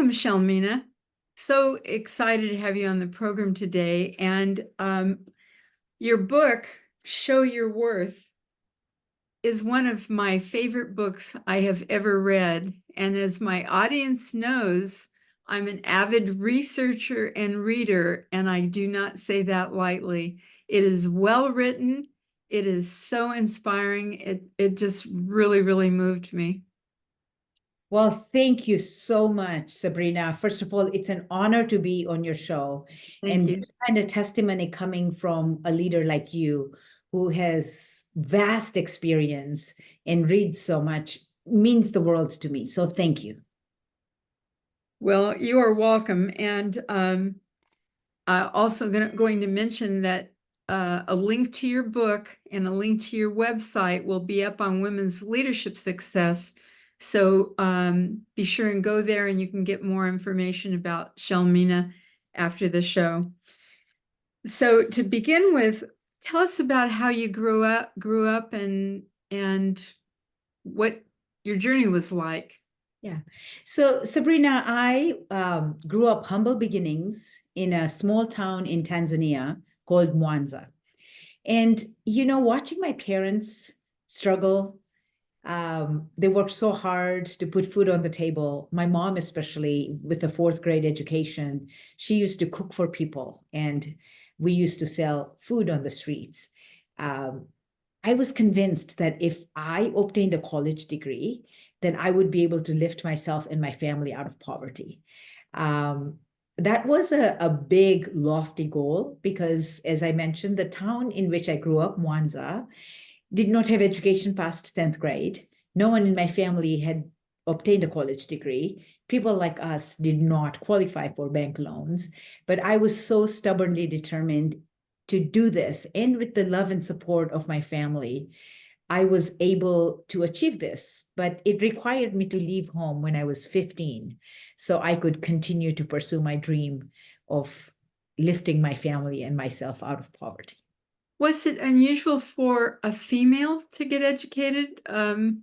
Welcome, Shelmina. So excited to have you on the program today. And your book, Show Your Worth, is one of my favorite books I have ever read. And as my audience knows, I'm an avid researcher and reader, and I do not say that lightly. It is well written. It is so inspiring. It just really, really moved me. Well, thank you so much, Sabrina. First of all, it's an honor to be on your show. Thank And you. this kind of testimony coming from a leader like you who has vast experience and reads so much means the world to me. So thank you. Well, you are welcome. And also going to mention that a link to your book and a link to your website will be up on Women's Leadership Success. So be sure and go there and you can get more information about Shelmina after the show. So to begin with, tell us about how you grew up and what your journey was like. Yeah. So, Sabrina, I grew up humble beginnings in a small town in Tanzania called Mwanza. And, watching my parents struggle, they worked so hard to put food on the table. My mom, especially with a fourth grade education, she used to cook for people, and we used to sell food on the streets. Um, I was convinced that if I obtained a college degree, then I would be able to lift myself and my family out of poverty. Um, that was a big, lofty goal because, as I mentioned, the town in which I grew up, Mwanza, did not have education past 10th grade. No one in my family had obtained a college degree. People like us did not qualify for bank loans, but I was so stubbornly determined to do this. And with the love and support of my family, I was able to achieve this, but it required me to leave home when I was 15 so I could continue to pursue my dream of lifting my family and myself out of poverty. Was it unusual for a female to get educated in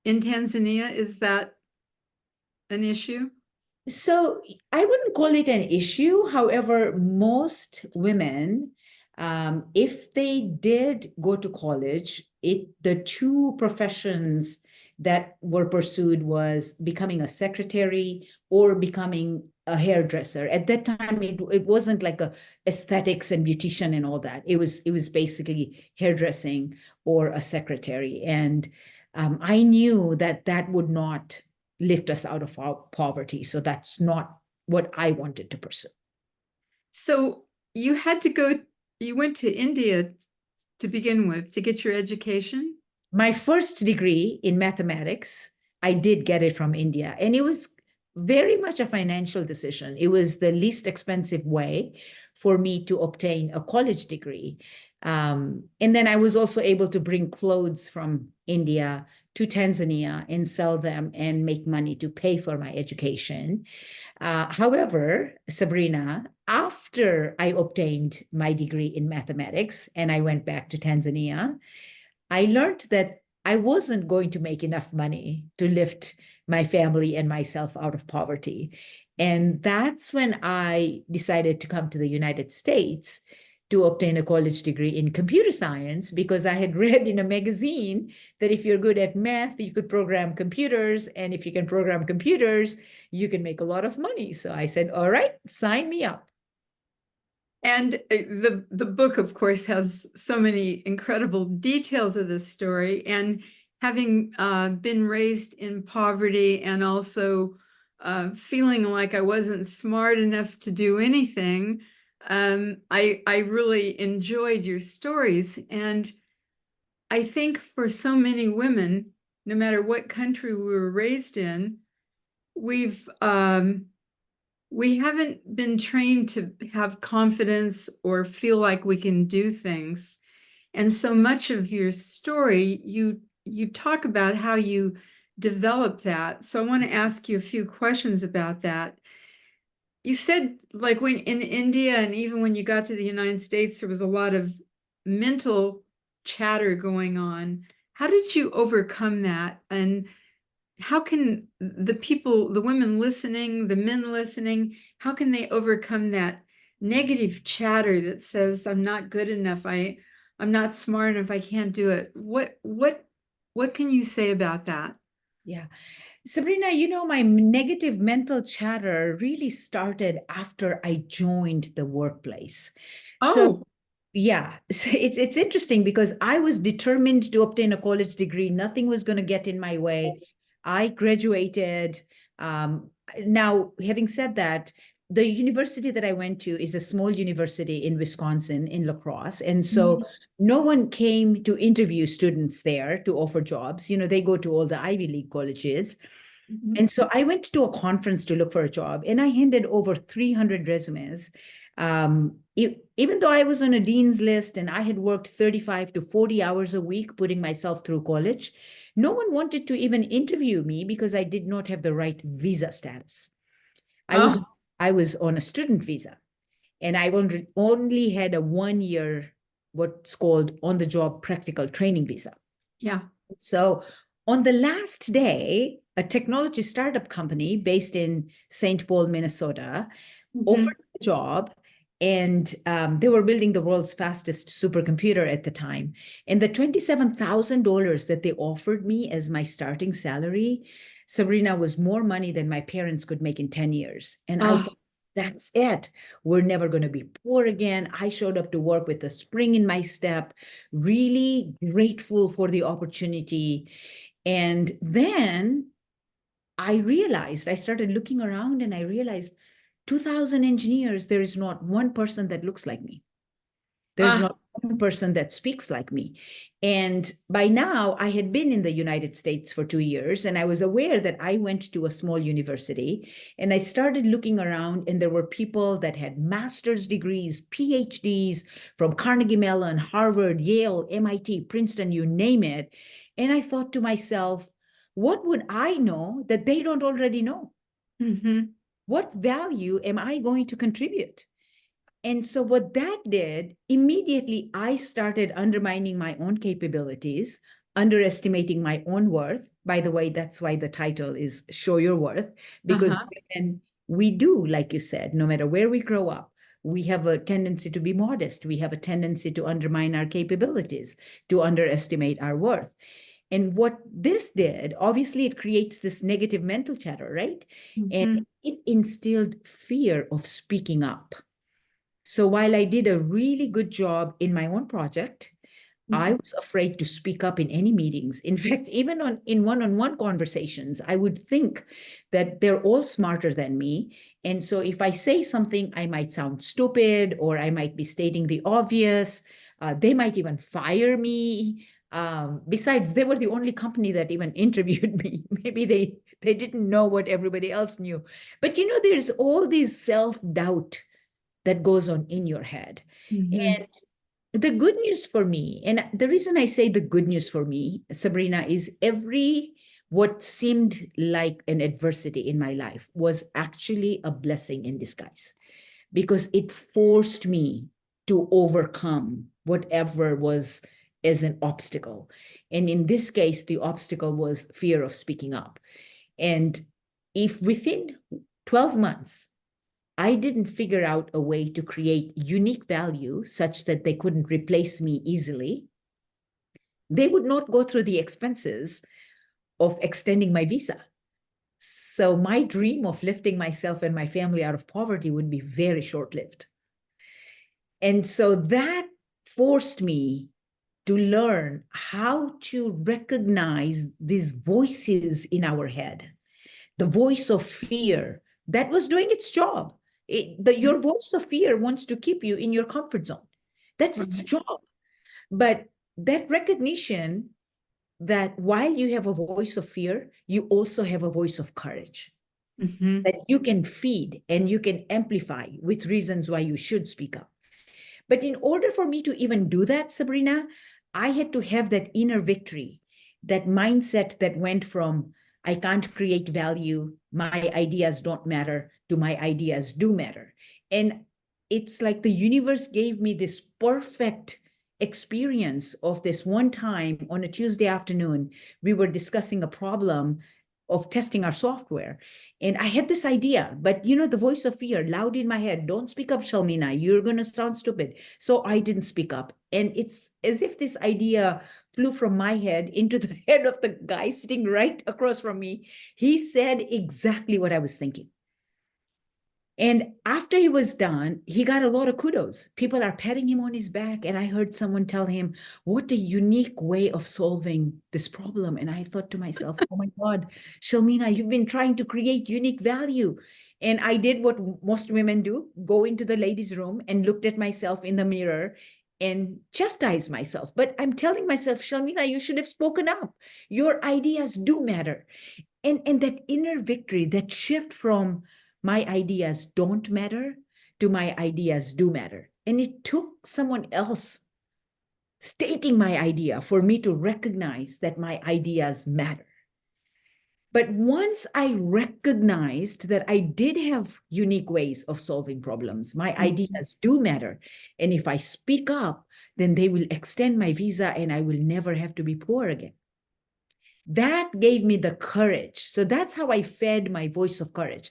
Tanzania? Is that an issue? So I wouldn't call it an issue. However, most women, if they did go to college, the two professions that were pursued was becoming a secretary or becoming a hairdresser. At that time, it wasn't like a aesthetics and beautician and all that. It was basically hairdressing or a secretary. And I knew that that would not lift us out of our poverty. So that's not what I wanted to pursue. So you went to India to begin with to get your education? My first degree in mathematics, I did get it from India, and it was very much a financial decision. It was the least expensive way for me to obtain a college degree. And then I was also able to bring clothes from India to Tanzania and sell them and make money to pay for my education. However, Sabrina, after I obtained my degree in mathematics and I went back to Tanzania, I learned that I wasn't going to make enough money to lift my family and myself out of poverty. And that's when I decided to come to the United States to obtain a college degree in computer science because I had read in a magazine that if you're good at math, you could program computers. And if you can program computers, you can make a lot of money. So I said, all right, sign me up. And the book, of course, has so many incredible details of this story. And having been raised in poverty and also feeling like I wasn't smart enough to do anything, I really enjoyed your stories. And I think for so many women, no matter what country we were raised in, we've we haven't been trained to have confidence or feel like we can do things. And so much of your story, you talk about how you develop that. So I want to ask you a few questions about that. You said like when in India and even when you got to the United States, there was a lot of mental chatter going on. How did you overcome that? And how can the people, the women listening, the men listening, how can they overcome that negative chatter that says, I'm not good enough, I'm not smart enough, I can't do it? What can you say about that? Yeah. Sabrina, my negative mental chatter really started after I joined the workplace. So, Oh, yeah, so it's interesting because I was determined to obtain a college degree. Nothing was going to get in my way. I graduated. Um, Now, having said that, the university that I went to is a small university in Wisconsin, in La Crosse. And so mhm, no one came to interview students there to offer jobs. They go to all the Ivy League colleges. mhm. And so I went to a conference to look for a job and I handed over 300 resumes. Even though I was on a dean's list and I had worked 35 to 40 hours a week putting myself through college, no one wanted to even interview me because I did not have the right visa status. I was Oh, I was on a student visa and I only had a 1 year what's called on the job practical training visa. yeah. So on the last day, a technology startup company based in St. Paul, Minnesota, Mhm. offered a job, and they were building the world's fastest supercomputer at the time. And the $27,000 that they offered me as my starting salary, Sabrina, was more money than my parents could make in 10 years. And I Oh, thought, that's it. We're never going to be poor again. I showed up to work with a spring in my step, really grateful for the opportunity. And then I started looking around and I realized 2,000 engineers, there is not one person that looks like me. There's ah, not one person that speaks like me. And by now, I had been in the United States for 2 years, and I was aware that I went to a small university. And I started looking around, and there were people that had master's degrees, PhDs from Carnegie Mellon, Harvard, Yale, MIT, Princeton, you name it. And I thought to myself, what would I know that they don't already know? mhm, What value am I going to contribute? And so, what that did, immediately I started undermining my own capabilities, underestimating my own worth. By the way, that's why the title is Show Your Worth, because uh-huh, when we do, like you said, no matter where we grow up, we have a tendency to be modest. We have a tendency to undermine our capabilities, to underestimate our worth. And what this did, obviously, it creates this negative mental chatter, right? And mhm, it instilled fear of speaking up. So while I did a really good job in my own project, I mhm. was afraid to speak up in any meetings. In fact, even in one-on-one conversations, I would think that they're all smarter than me. And so if I say something, I might sound stupid or I might be stating the obvious. They might even fire me. Besides, they were the only company that even interviewed me. Maybe they didn't know what everybody else knew. But there's all these self-doubt that goes on in your head. Mhm. And the good news for me, and the reason I say the good news for me, Sabrina, is what seemed like an adversity in my life was actually a blessing in disguise because it forced me to overcome whatever was as an obstacle. And in this case, the obstacle was fear of speaking up. And if within 12 months, I didn't figure out a way to create unique value such that they couldn't replace me easily, they would not go through the expenses of extending my visa. So my dream of lifting myself and my family out of poverty would be very short lived. And so that forced me to learn how to recognize these voices in our head, the voice of fear that was doing its job. Your voice of fear wants to keep you in your comfort zone. That's its Right. job. But that recognition that while you have a voice of fear, you also have a voice of courage Mhm. that you can feed and you can amplify with reasons why you should speak up. But in order for me to even do that, Sabrina, I had to have that inner victory, that mindset that went from I can't create value, my ideas don't matter, to my ideas do matter. And it's like the universe gave me this perfect experience of this one time on a Tuesday afternoon. We were discussing a problem of testing our software. And I had this idea, but the voice of fear loud in my head, don't speak up, Shelmina, you're going to sound stupid. So I didn't speak up. And it's as if this idea flew from my head into the head of the guy sitting right across from me. He said exactly what I was thinking. And after he was done, he got a lot of kudos. People are patting him on his back. And I heard someone tell him, what a unique way of solving this problem. And I thought to myself, oh my God, Shelmina, you've been trying to create unique value. And I did what most women do, go into the ladies' room and looked at myself in the mirror and chastise myself. But I'm telling myself, Shelmina, you should have spoken up. Your ideas do matter. And that inner victory, that shift from my ideas don't matter to my ideas do matter. And it took someone else stating my idea for me to recognize that my ideas matter. But once I recognized that I did have unique ways of solving problems, my ideas do matter. And if I speak up, then they will extend my visa and I will never have to be poor again. That gave me the courage. So that's how I fed my voice of courage.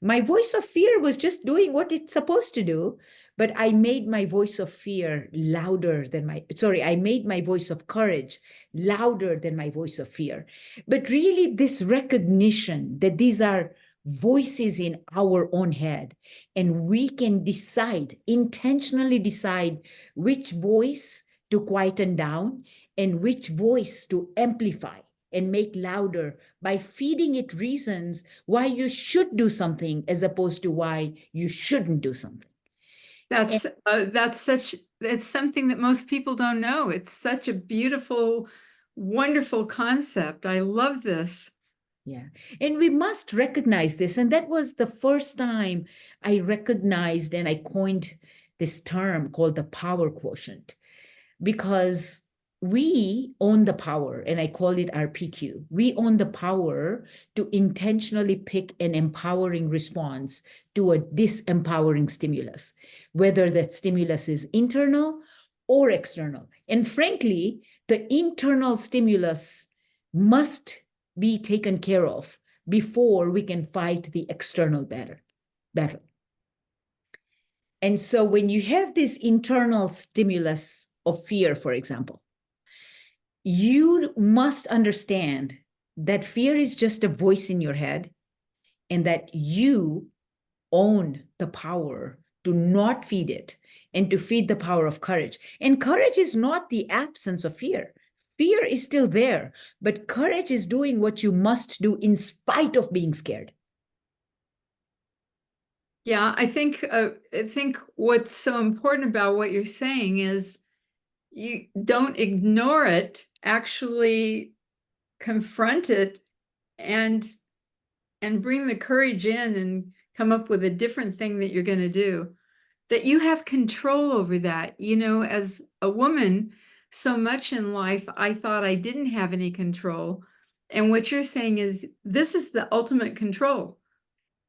My voice of fear was just doing what it's supposed to do, but I made my voice of fear louder than I made my voice of courage louder than my voice of fear. But really, this recognition that these are voices in our own head, and we can intentionally decide which voice to quieten down and which voice to amplify and make louder by feeding it reasons why you should do something as opposed to why you shouldn't do something. That's it's something that most people don't know. It's such a beautiful, wonderful concept. I love this. Yeah. And we must recognize this. And that was the first time I recognized and I coined this term called the power quotient, because we own the power, and I call it our PQ. We own the power to intentionally pick an empowering response to a disempowering stimulus, whether that stimulus is internal or external. And frankly, the internal stimulus must be taken care of before we can fight the external battle. And so when you have this internal stimulus of fear, for example, you must understand that fear is just a voice in your head and that you own the power to not feed it and to feed the power of courage. And courage is not the absence of fear. Fear is still there, but courage is doing what you must do in spite of being scared. Yeah, I think what's so important about what you're saying is you don't ignore it, actually confront it and bring the courage in and come up with a different thing that you're going to do, that you have control over that. As a woman, so much in life, I thought I didn't have any control. And what you're saying is this is the ultimate control.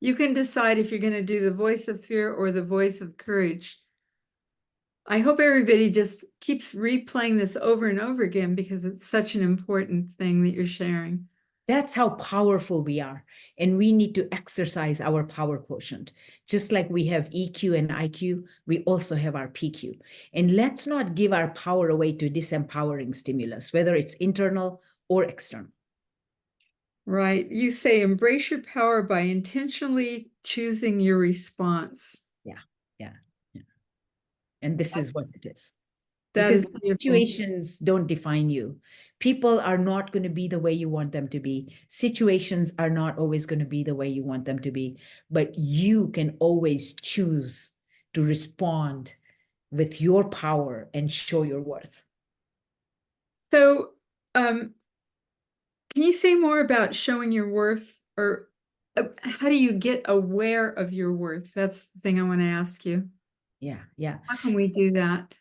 You can decide if you're going to do the voice of fear or the voice of courage. I hope everybody just keeps replaying this over and over again because it's such an important thing that you're sharing. That's how powerful we are. And we need to exercise our power quotient. Just like we have EQ and IQ, we also have our PQ. And let's not give our power away to disempowering stimulus, whether it's internal or external. Right. You say embrace your power by intentionally choosing your response. Yeah. And this is what it is. That Because is beautiful. situations don't define you. People are not going to be the way you want them to be. Situations are not always going to be the way you want them to be. But you can always choose to respond with your power and show your worth. So, can you say more about showing your worth, or how do you get aware of your worth? That's the thing I want to ask you. Yeah. How can we do that?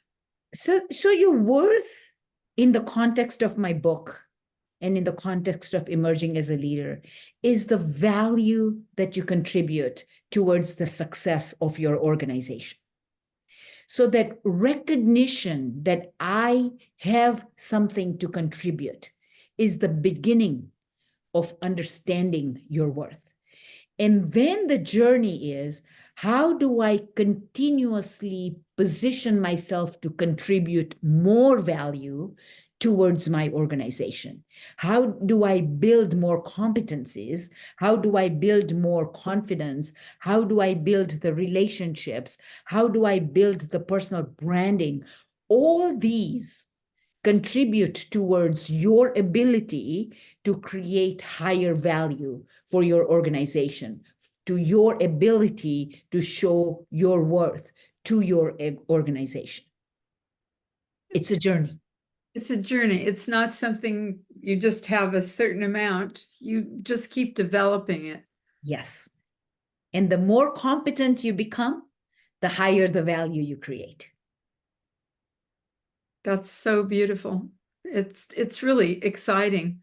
So your worth in the context of my book and in the context of emerging as a leader is the value that you contribute towards the success of your organization. So that recognition that I have something to contribute is the beginning of understanding your worth. And then the journey is, how do I continuously position myself to contribute more value towards my organization? How do I build more competencies? How do I build more confidence? How do I build the relationships? How do I build the personal branding? All these contribute towards your ability to create higher value for your organization, to your ability to show your worth to your organization. It's a journey. It's a journey. It's not something you just have a certain amount. You just keep developing it. Yes. And the more competent you become, the higher the value you create. That's so beautiful. It's really exciting.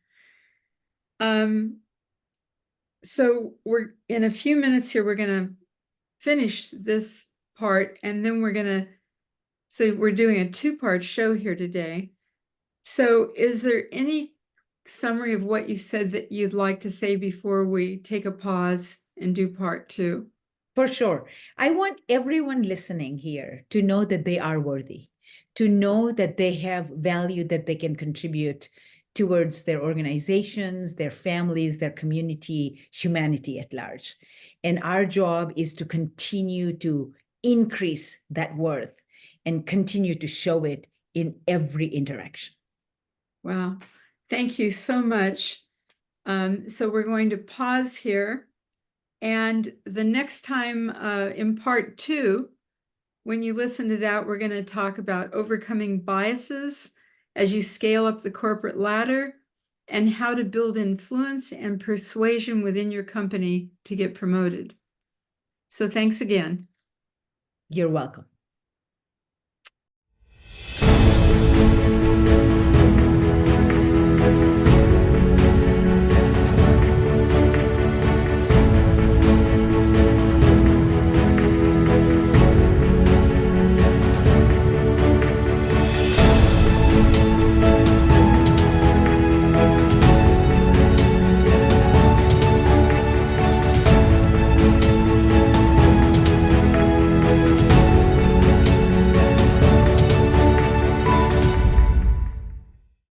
So we're in a few minutes here, we're gonna finish this part, and then so we're doing a two-part show here today. So is there any summary of what you said that you'd like to say before we take a pause and do part two? For sure. I want everyone listening here to know that they are worthy, to know that they have value that they can contribute towards their organizations, their families, their community, humanity at large. And our job is to continue to increase that worth and continue to show it in every interaction. Wow. Thank you so much. So we're going to pause here. And the next time in part two, when you listen to that, we're going to talk about overcoming biases as you scale up the corporate ladder and how to build influence and persuasion within your company to get promoted. So thanks again. You're welcome.